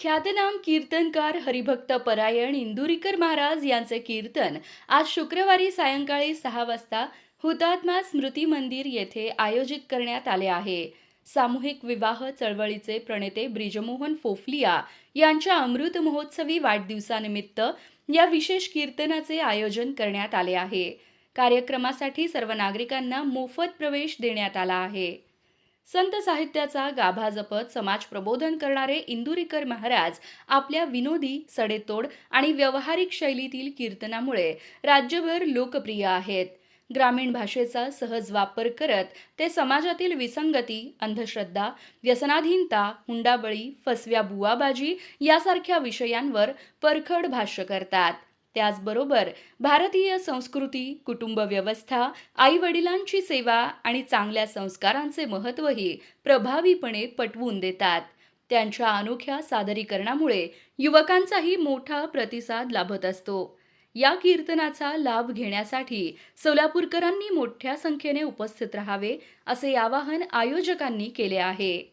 ख्यातनाम कीर्तनकार हरिभक्त परायण इंदुरीकर महाराज यांचे कीर्तन आज शुक्रवारी सायंकाळी 6 वाजता हुतात्मा स्मृती मंदिर येथे आयोजित करण्यात आले आहे. सामूहिक विवाह चळवळीचे प्रणेते ब्रिजमोहन फोफलिया यांच्या अमृत महोत्सवी वाढदिवसानिमित्त या विशेष कीर्तनाचे आयोजन करण्यात आले आहे. कार्यक्रमासाठी सर्व नागरिकांना मोफत प्रवेश देण्यात आला आहे. संत साहित्याचा गाभा जपत समाज प्रबोधन करणारे इंदुरीकर महाराज आपल्या विनोदी, सडेतोड आणि व्यावहारिक शैलीतील कीर्तनामुळे राज्यभर लोकप्रिय आहेत. ग्रामीण भाषेचा सहज वापर करत ते समाजातील विसंगती, अंधश्रद्धा, व्यसनाधीनता, हुंडाबळी, फसव्या बुवाबाजी यासारख्या विषयांवर परखड भाष्य करतात. त्याचबरोबर भारतीय संस्कृती, कुटुंब व्यवस्था, आई-वडिलांची सेवा आणि चांगल्या संस्कारांचे महत्त्वही प्रभावीपणे पटवून देतात. त्यांच्या अनोख्या सादरीकरणामुळे युवकांचाही मोठा प्रतिसाद लाभत असतो. या कीर्तनाचा लाभ घेण्यासाठी सोलापूरकरांनी मोठ्या संख्येने उपस्थित राहावे असे आवाहन आयोजकांनी केले आहे.